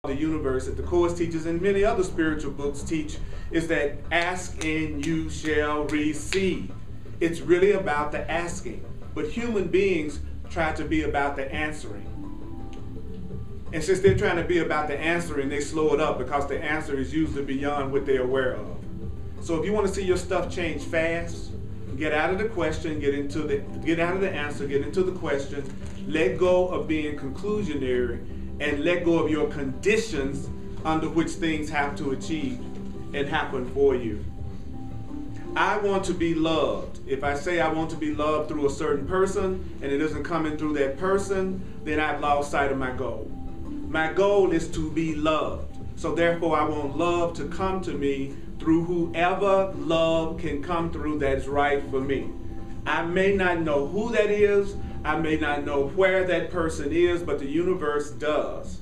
the universe that the Course teaches and many other spiritual books teach is that ask and you shall receive. It's really about the asking. But human beings try to be about the answering. And since they're trying to be about the answering, they slow it up because the answer is usually beyond what they're aware of. So if you want to see your stuff change fast, get out of the question, get out of the answer, get into the question, let go of being conclusionary, and let go of your conditions under which things have to achieve and happen for you. I want to be loved. If I say I want to be loved through a certain person and it isn't coming through that person, then I've lost sight of my goal. My goal is to be loved. So therefore I want love to come to me through whoever love can come through that's right for me. I may not know who that is, I may not know where that person is, but the universe does.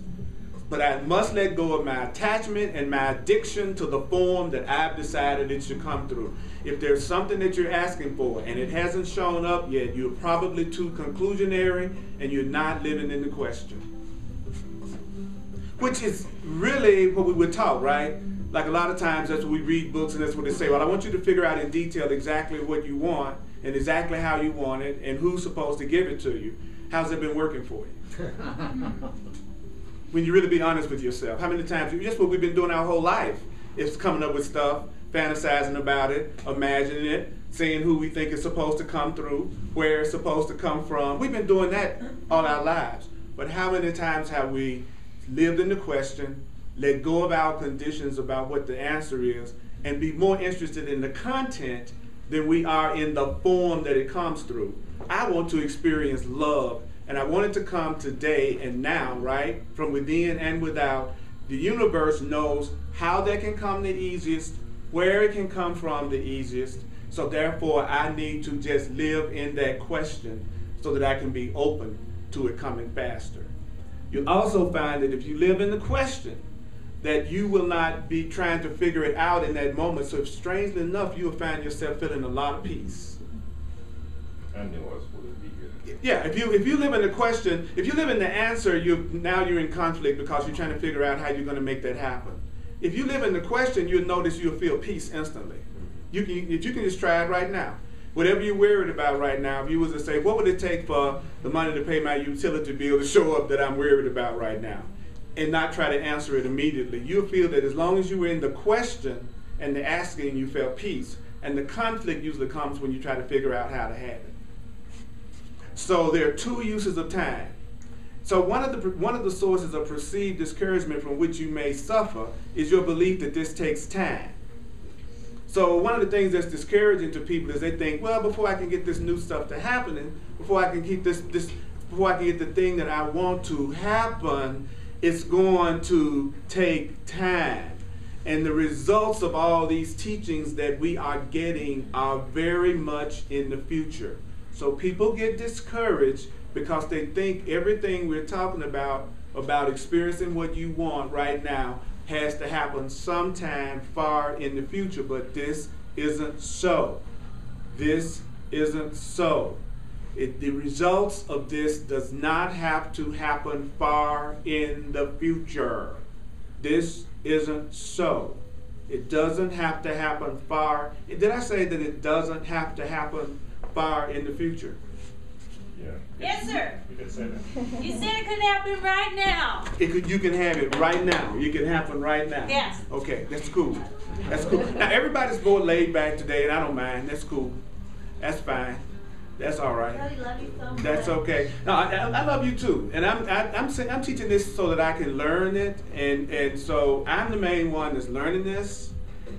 But I must let go of my attachment and my addiction to the form that I've decided it should come through. If there's something that you're asking for and it hasn't shown up yet, you're probably too conclusionary and you're not living in the question. Which is really what we were taught, right? Like a lot of times that's what we read books and that's what they say. Well, I want you to figure out in detail exactly what you want and exactly how you want it and who's supposed to give it to you. How's it been working for you? When you really be honest with yourself. How many times, just what we've been doing our whole life, is coming up with stuff, fantasizing about it, imagining it, seeing who we think is supposed to come through, where it's supposed to come from. We've been doing that all our lives. But how many times have we lived in the question, let go of our conditions about what the answer is, and be more interested in the content than we are in the form that it comes through? I want to experience love, and I want it to come today and now, right? From within and without. The universe knows how that can come the easiest, where it can come from the easiest. So therefore, I need to just live in that question so that I can be open to it coming faster. You'll also find that if you live in the question, that you will not be trying to figure it out in that moment. So strangely enough, you will find yourself feeling a lot of peace. I knew I was supposed to be here. Yeah, if you live in the question, if you live in the answer, now you're in conflict because you're trying to figure out how you're going to make that happen. If you live in the question, you'll notice you'll feel peace instantly. If you can just try it right now. Whatever you're worried about right now, if you was to say, what would it take for the money to pay my utility bill to show up that I'm worried about right now? And not try to answer it immediately. You'll feel that as long as you were in the question and the asking, you felt peace. And the conflict usually comes when you try to figure out how to have it. So there are two uses of time. So one of the sources of perceived discouragement from which you may suffer is your belief that this takes time. So one of the things that's discouraging to people is they think, well, before I can get this new stuff to happening, before I can get before I can get the thing that I want to happen, it's going to take time. And the results of all these teachings that we are getting are very much in the future. So people get discouraged because they think everything we're talking about experiencing what you want right now, has to happen sometime far in the future. But this isn't so. This isn't so. The results of this does not have to happen far in the future. This isn't so. It doesn't have to happen far. Did I say that it doesn't have to happen far in the future? Yeah. Yes, sir. You did say that. You said it could happen right now. You can have it right now. It can happen right now. Yes. Okay, that's cool. That's cool. Now everybody's more laid back today, and I don't mind. That's cool. That's fine. That's all right. I love you so much. That's okay. No, I love you too, and I'm teaching this so that I can learn it, and so I'm the main one that's learning this.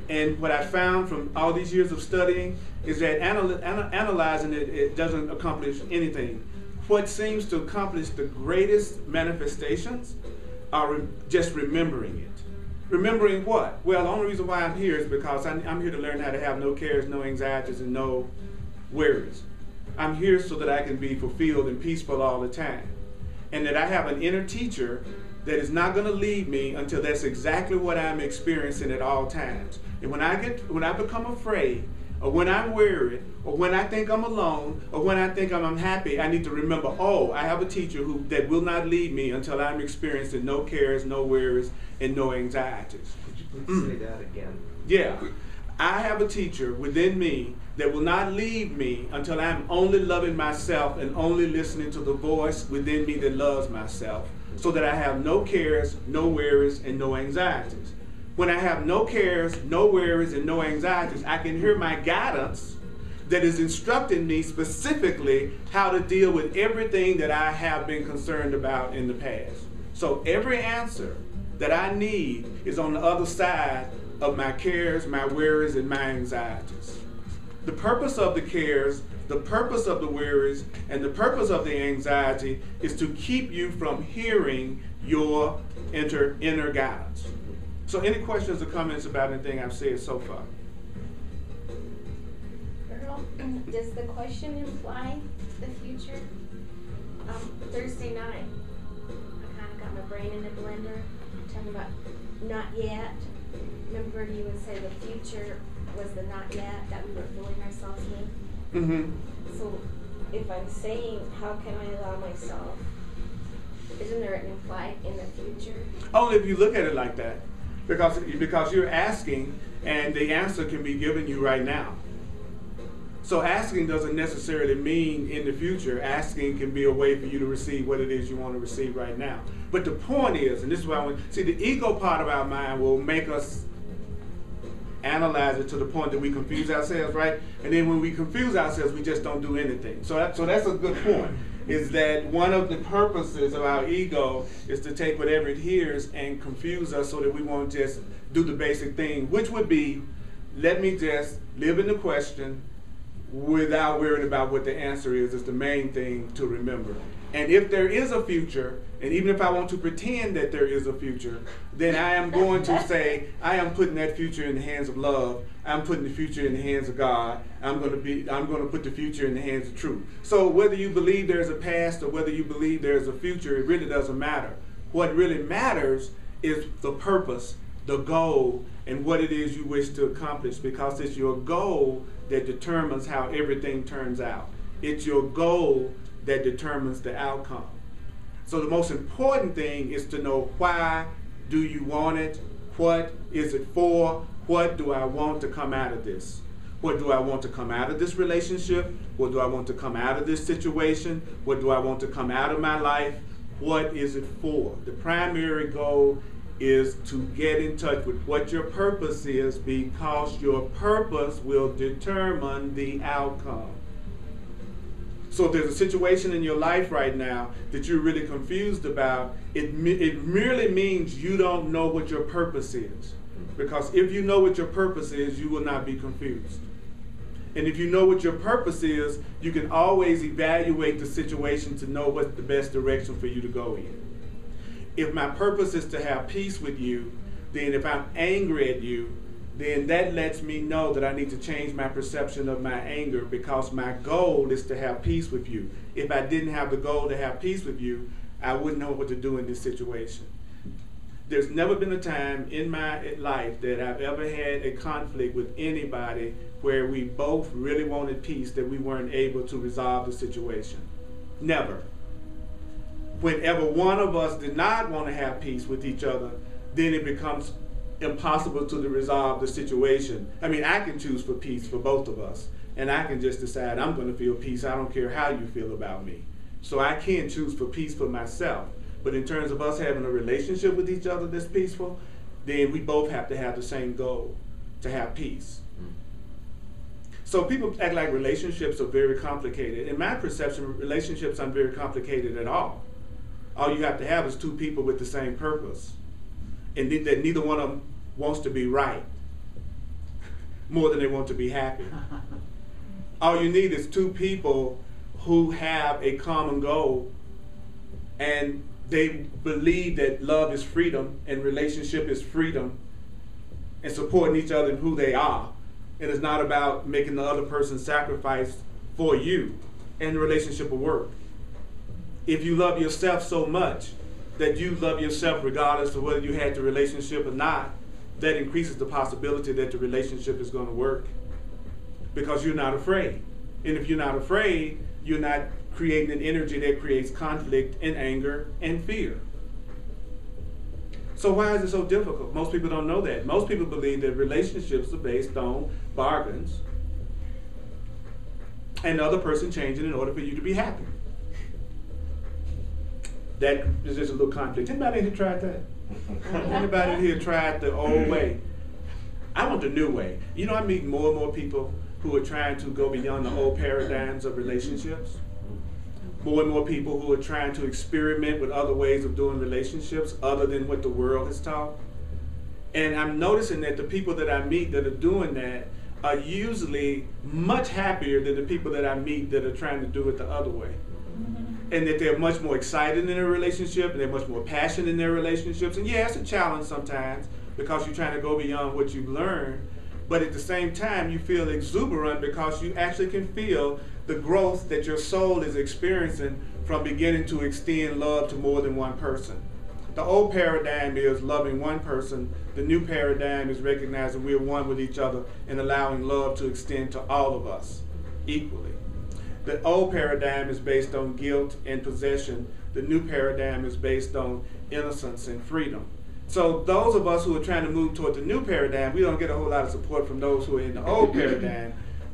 And what I found from all these years of studying is that analyzing it doesn't accomplish anything. What seems to accomplish the greatest manifestations are just remembering it. Remembering what? Well, the only reason why I'm here is because I'm here to learn how to have no cares, no anxieties, and no worries. I'm here so that I can be fulfilled and peaceful all the time. And that I have an inner teacher that is not going to leave me until that's exactly what I'm experiencing at all times. And when I become afraid, or when I'm weary, or when I think I'm alone, or when I think I'm unhappy, I need to remember, oh, I have a teacher that will not leave me until I'm experiencing no cares, no worries, and no anxieties. Could you please say that again? Yeah. I have a teacher within me that will not leave me until I'm only loving myself and only listening to the voice within me that loves myself, so that I have no cares, no worries, and no anxieties. When I have no cares, no worries, and no anxieties, I can hear my guidance that is instructing me specifically how to deal with everything that I have been concerned about in the past. So every answer that I need is on the other side of my cares, my worries, and my anxieties. The purpose of the cares, the purpose of the worries, and the purpose of the anxiety is to keep you from hearing your inner guidance. So any questions or comments about anything I've said so far? Earl, does the question imply the future? Thursday night, I kind of got my brain in a blender, talking about not yet. Remember you would say the future was the not yet that we were fooling ourselves with? Mm-hmm. So if I'm saying, how can I allow myself, isn't there an implied in the future? Only if you look at it like that. Because you're asking, and the answer can be given you right now. So asking doesn't necessarily mean in the future. Asking can be a way for you to receive what it is you want to receive right now. But the point is, and this is what I want, see, the ego part of our mind will make us analyze it to the point that we confuse ourselves, right? And then when we confuse ourselves, we just don't do anything. So that's a good point, is that one of the purposes of our ego is to take whatever it hears and confuse us so that we won't just do the basic thing, which would be, let me just live in the question without worrying about what the answer is the main thing to remember. And if there is a future, and even if I want to pretend that there is a future, then I am going to say, I am putting that future in the hands of love. I'm putting the future in the hands of God. I'm going to put the future in the hands of truth. So whether you believe there's a past or whether you believe there's a future, it really doesn't matter. What really matters is the purpose, the goal, and what it is you wish to accomplish, because it's your goal that determines how everything turns out. It's your goal that determines the outcome. So the most important thing is to know, why do you want it? What is it for? What do I want to come out of this? What do I want to come out of this relationship? What do I want to come out of this situation? What do I want to come out of my life? What is it for? The primary goal is to get in touch with what your purpose is, because your purpose will determine the outcome. So if there's a situation in your life right now that you're really confused about, it merely means you don't know what your purpose is. Because if you know what your purpose is, you will not be confused. And if you know what your purpose is, you can always evaluate the situation to know what's the best direction for you to go in. If my purpose is to have peace with you, then if I'm angry at you, then that lets me know that I need to change my perception of my anger, because my goal is to have peace with you. If I didn't have the goal to have peace with you, I wouldn't know what to do in this situation. There's never been a time in my life that I've ever had a conflict with anybody where we both really wanted peace that we weren't able to resolve the situation. Never. Whenever one of us did not want to have peace with each other, then it becomes impossible to resolve the situation. I mean, I can choose for peace for both of us, and I can just decide I'm going to feel peace. I don't care how you feel about me. So I can choose for peace for myself. But in terms of us having a relationship with each other that's peaceful, then we both have to have the same goal, to have peace. So people act like relationships are very complicated. In my perception, relationships aren't very complicated at all. All you have to have is two people with the same purpose, and that neither one of them wants to be right more than they want to be happy. All you need is two people who have a common goal, and they believe that love is freedom and relationship is freedom, and supporting each other in who they are. And it's not about making the other person sacrifice for you, and the relationship will work. If you love yourself so much that you love yourself regardless of whether you had the relationship or not, that increases the possibility that the relationship is going to work. because you're not afraid. And if you're not afraid, you're not creating an energy that creates conflict and anger and fear. So why is it so difficult? Most people don't know that. Most people believe that relationships are based on bargains and the other person changing in order for you to be happy. That is just a little conflict. Anybody here tried that? Anybody here tried the old way? I want the new way. You know, I meet more and more people who are trying to go beyond the old paradigms of relationships. More and more people who are trying to experiment with other ways of doing relationships other than what the world has taught. And I'm noticing that the people that I meet that are doing that are usually much happier than the people that I meet that are trying to do it the other way. And that they're much more excited in their relationship, and they're much more passionate in their relationships. And yeah, it's a challenge sometimes because you're trying to go beyond what you've learned. But at the same time, you feel exuberant because you actually can feel the growth that your soul is experiencing from beginning to extend love to more than one person. The old paradigm is loving one person. The new paradigm is recognizing we're one with each other and allowing love to extend to all of us equally. The old paradigm is based on guilt and possession. The new paradigm is based on innocence and freedom. So those of us who are trying to move toward the new paradigm, we don't get a whole lot of support from those who are in the old paradigm,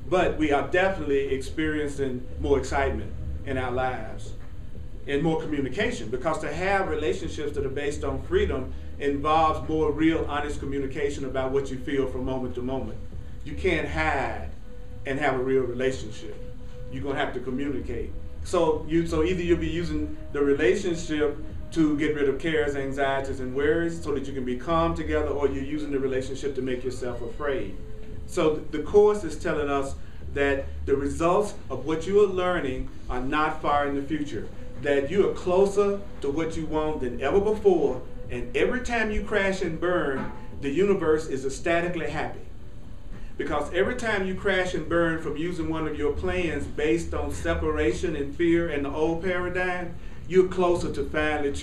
but we are definitely experiencing more excitement in our lives and more communication, because to have relationships that are based on freedom involves more real, honest communication about what you feel from moment to moment. You can't hide and have a real relationship. You're going to have to communicate. So either you'll be using the relationship to get rid of cares, anxieties, and worries so that you can be calm together, or you're using the relationship to make yourself afraid. So the Course is telling us that the results of what you are learning are not far in the future, that you are closer to what you want than ever before, and every time you crash and burn, the universe is ecstatically happy. Because every time you crash and burn from using one of your plans based on separation and fear and the old paradigm, you're closer to finally choosing